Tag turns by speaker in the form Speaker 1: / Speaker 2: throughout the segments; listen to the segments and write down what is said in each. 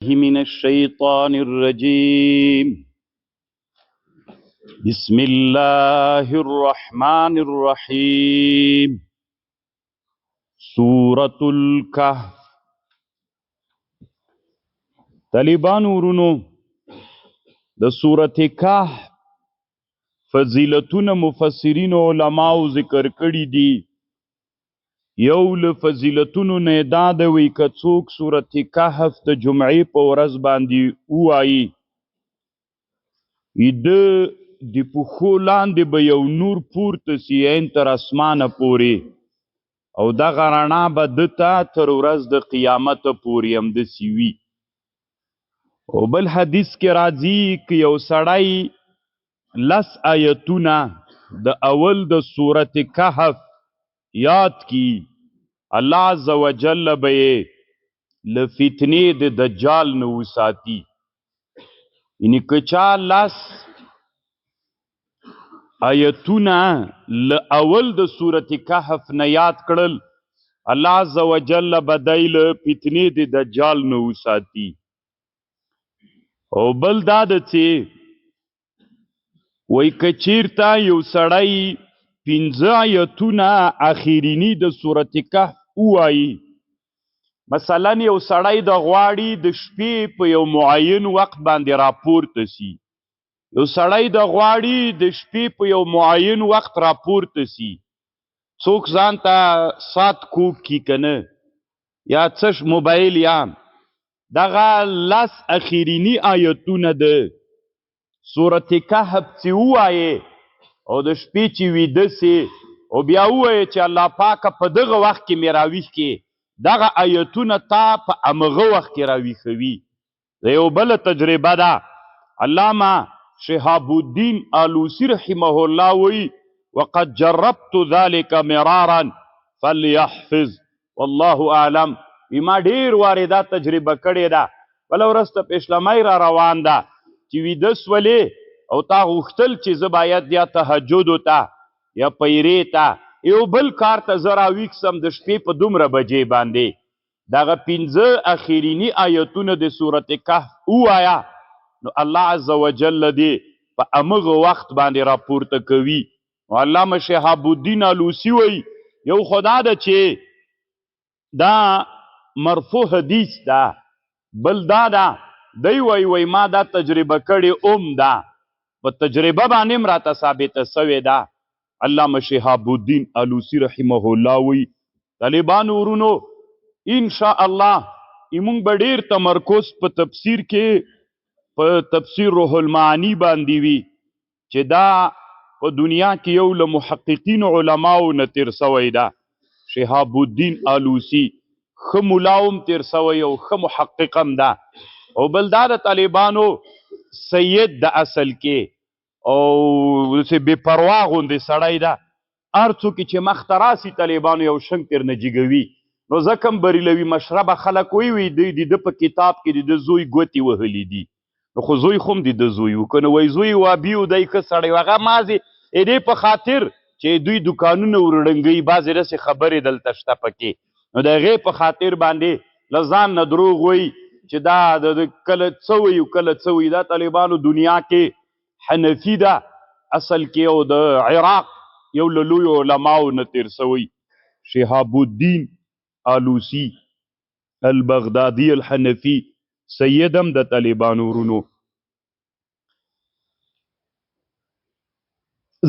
Speaker 1: من الشيطان الرجيم. بسم الله الرحمن الرحيم. سورة الكهف. طالبان ورونو د سورة کهف فضیلتون مفسرین و علماء ذکر کړي دي. یو له فضیلتونو نه دا د وی کڅوک سورة کهف د جمعې په ورځ باندې وایي د پښو لاندې به یو نور پورته سي عین تر اسمانه پورې او دغه رڼا به دته تر ورځ د قیامت پورې همداسې وي. او بل حدیث کې راځي که یو سړی 10 آیتونه د اول د سورت کهف یاد کی الله عز وجل به له فتنې د دجال نه وساتي. یعنی که چا 10 آیتونه له اول د سورت کهف نه یاد کړل الله عز وجل به دی له فتنې د دجال نه وساتي. او بل دا ده چې وای که چیرته یو سړی 15 آیتونه اخرینی د سورت کهف ووایي، مثلا یو سړی د غواړي د شپې په یو معین وخت باندې راپورته سي، یو سړی د غواړي د شپې په یو معین وخت راپورته سي، څوک ځان ته سات کوب کی کنه یا څه موبایل یا دغه 10 اخرینی آیتونه د سورت کهف چې ووایي او د شپې چې ویده سي او بیا ووایي چې الله پاکه په دغه وخت کې مې راویښ کې، دغه آیتونه تا په همغه وخت کې راویښوي. د یو بله تجربه ده. علامه شهاب الدین آلوسی رحمه الله وی وقد جربت ذلك مرارا فليحفظ والله اعلم. ما ډیر وارې دا تجربه کړې ده. بله ورځ ته پیشلمی را روان ده چې ویده سولې او تا غوښتل چې زه باید یا تهجدو ته یا پیرې ته یو بل کار ته زه راویښ سم د شپې په دومره بجې باندې، دغه 15 اخرینی آیتونه د سورت کهف ووایه نو الله عز وجل دې په همغه وخت باندې راپورته کوي. نو علامه شهاب الدین آلوسی وی یو خدا ده چې دا مرفوع حدیث ده، بل دا ده دی وی ما دا تجربه کړې ده، په تجربه باندې هم راته ثابته سوې ده. علامه شهاب الدین آلوسی رحمه الله وی طالبان ورونو انشاء الله ایمونږ به ډیر تمرکز په تفسیر کې په تفسیر روح المعانی باندې وي چې دا په دنیا کې یو له محققین علماو نه تیر سوی ده. شهاب الدین آلوسی ښه ملاوم تیر سوی او ښه محقق هم ده. او بل دا د طالبانو سید د اصل کې او بې پروا غوندې سړی ده، هر څوک چې مخته راسي طالبانو یو شنګ ترنه جګوي. نو ځکه هم بریلوي مشربه خلک وی د ده په کتاب کې د ده زوی ګوتې وهلي دي. نو خو زوی خو هم د ده زوی و که نه وی زوی وابي و دی ښه سړی و هغه مازې دې په خاطر چې دوی دوکانونه ورړنګوي بعضې داسې خبرې دلته شته پکې، نو د هغې په خاطر باندې له ځان نه دروغ وی چې دا د کله څه وي او کله څه وي. دا طالبانو دنیا کې حنفي ده اصل کې او د عراق یو له لویو علماو نه تیر سوی. شهاب الدین آلوسی البغدادي الحنفي سیدم د طالبانو ورونو.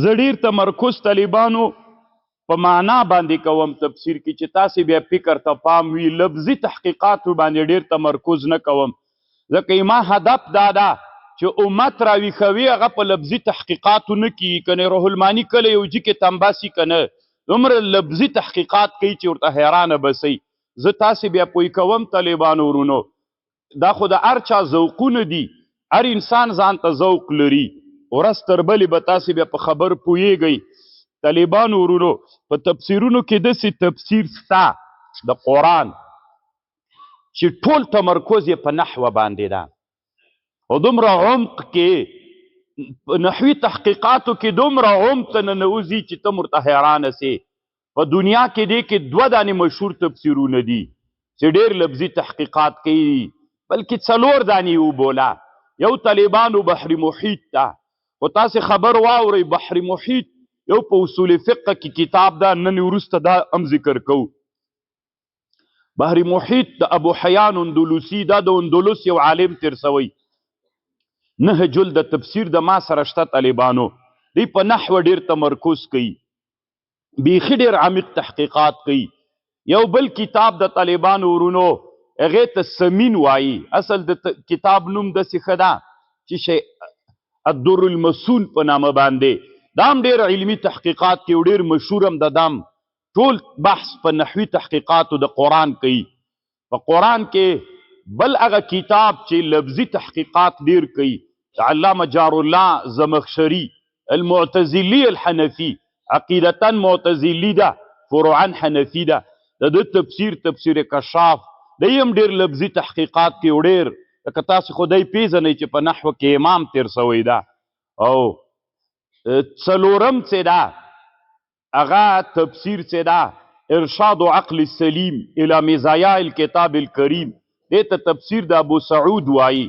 Speaker 1: زه ډیر تمرکز طالبانو په معنا باندې کوم تفسیر کې چې تاسې بیا فکر ته پام وي، لفظي تحقیقاتو باندې ډیر تمرکز نه کوم ځکه ما هدف دا ده چې امت راویښوي، هغه په لفظي تحقیقاتو نه کیږي. کنه روح المعانی کله یو جي کې تنباسي کنه دومره لفظي تحقیقات کوي چې ورته حیرانه بسئ. زه تاسې بیا پوی کوم طالبانو ورونو دا خو د هر چا ذوقونه دي، هر انسان ځان ته ذوق لري، ورځ تر بلې به تاسې بیا په خبر پوهیږئ. طالبانو ورونو په تفسیرونو کې داسې تفسیر سته د قرآن چې ټول تمرکز یې په نحوه باندې ده او دومره عمق کې په نحوي تحقیقاتو کې دومره عمق ته ننوځي چې ته ورته حیرانه سې. په دنیا کې دې کې 2 دانې مشهور تفسیرونه دي چې ډېر لفظي تحقیقات کوي. بلکې 4 دانې وبولا. یو طالبانو بحر محیط ته، خو تاسې خبر واورئ بحر محیط یو په اصول فقه کې کتاب ده، نن وروسته دا هم ذکر کوو. بحر محیط د ابو حیان اندلسي، دا د اندلس یو عالم تیر سوی. 9 جلد تفسیر د ما سره شته طالبانو. دی په نحو ډیر تمرکز کوي، بیخي ډیر عمیق تحقیقات کوي. یو بل کتاب د طالبانو ورونو هغې ته سمین وایي. اصل د کتاب نوم داسې ښه ده چې شی الدر المسون په نامه باندې. دا هم ډېر علمي تحقیقات کوي او ډېر مشهور هم د دام ټول بحث په نحوي تحقیقاتو د قرآن کوي. په قرآن کې بل هغه کتاب چې لفظي تحقیقات ډېر کوي د علامه جار الله زمخشري المعتزلي الحنفي، عقیدتا معتزلي ده، فروعا حنفي ده. د ده تفسیر کشاف دی هم ډېر لفظي تحقیقات کې ډېر، لکه تاسو خدای پیژنئ چې په نحو کې امام تیر سوی ده. او 4م چې ده هغه تفسیر چې ده ارشاد عقل السلیم الى مزایا الکتاب الکریم، دې ته تفسیر د ابو سعود وایي،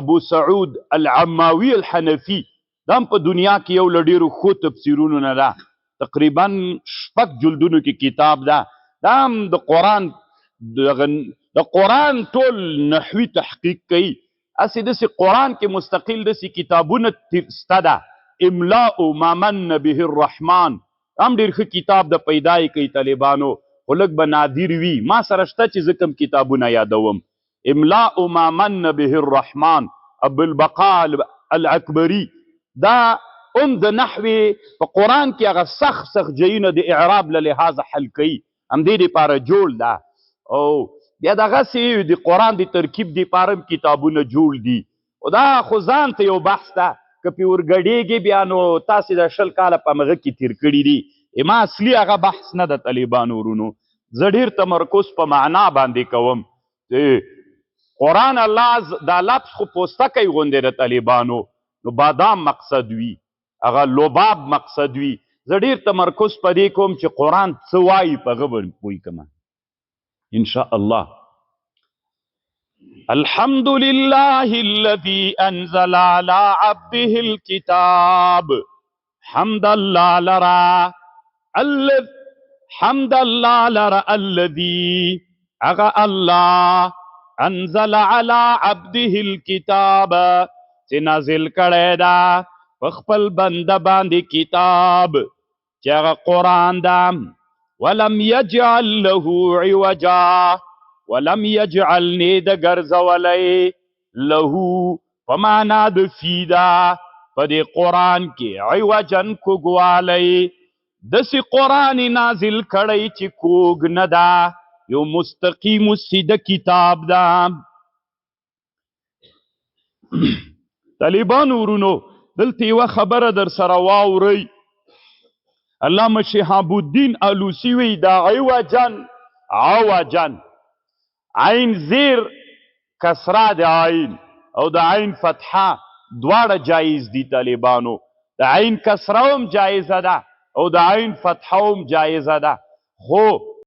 Speaker 1: ابو سعود العماوي الحنفي. دا هم په دنیا کې یو له ډېرو ښو تفسیرونو نه ده. تقریبا 6 جلدونو کې کتاب ده. دا هم د قرآن ټول نحوي تحقیق کوي. هسې داسې قرآن کې مستقل داسې کتابونه شته ده. املاء ما من به الرحمن هم ډېر ښه کتاب د پیدا یې کوي طالبانو، خو لږ به نادر وي. ما سره شته چې زه کوم کتابونه یادوم. املاء ما من به الرحمن ابوالبقاء العکبري. دا هم د نحوې په قرآن کې هغه سخت ځایونه د اعراب له لحاظه حل کوي، همدې دپاره جوړ ده. او بیا دغسې د قرآن د ترکیب دپاره هم کتابونه جوړ دي. او دا خو ځان ته یو بحث ده، که پې ورګډېږي بیا نو تاسې د 20 کاله په همغه کې تیر کړي دي. ما اصلي هغه بحث نه د طالبانو ورونو. زه ډېر تمرکز په معنا باندې کوم. قرآن الله دا لفظ خو پوستکی غوندې د طالبانو، نو بادام مقصد وي، هغه لباب مقصد وي. زه ډېر تمرکز په دې کوم چې قرآن څه وایي، په هغه به پوه کړم انشاء الله. الحمد لله الذي انزل على عبده الكتاب. حمد الله لرا الذي اغا الله انزل على عبده الكتاب چې نازل کړی ده په خپل بنده باندې کتاب چې هغه قرآن ده. ولم يجعل له عوجا، ولم یجعل نه د ګرځولی له په معنا د فی ده په دې قرآن کې عوجن کوږوالی. داسې قرآن نازل کړی چې کوږ نه ده، یو مستقیم سیده کتاب ده. طالبانو ورونو دلته یوه خبره در سره واورئ. علامه شهاب الدین آلوسی وی دا عوجن عین زیر کسره د عین او د عین فتحه دواړه جایز دي طالبانو. د عین کسره هم جایزه ده او د عین فتحه هم جایزه ده، خو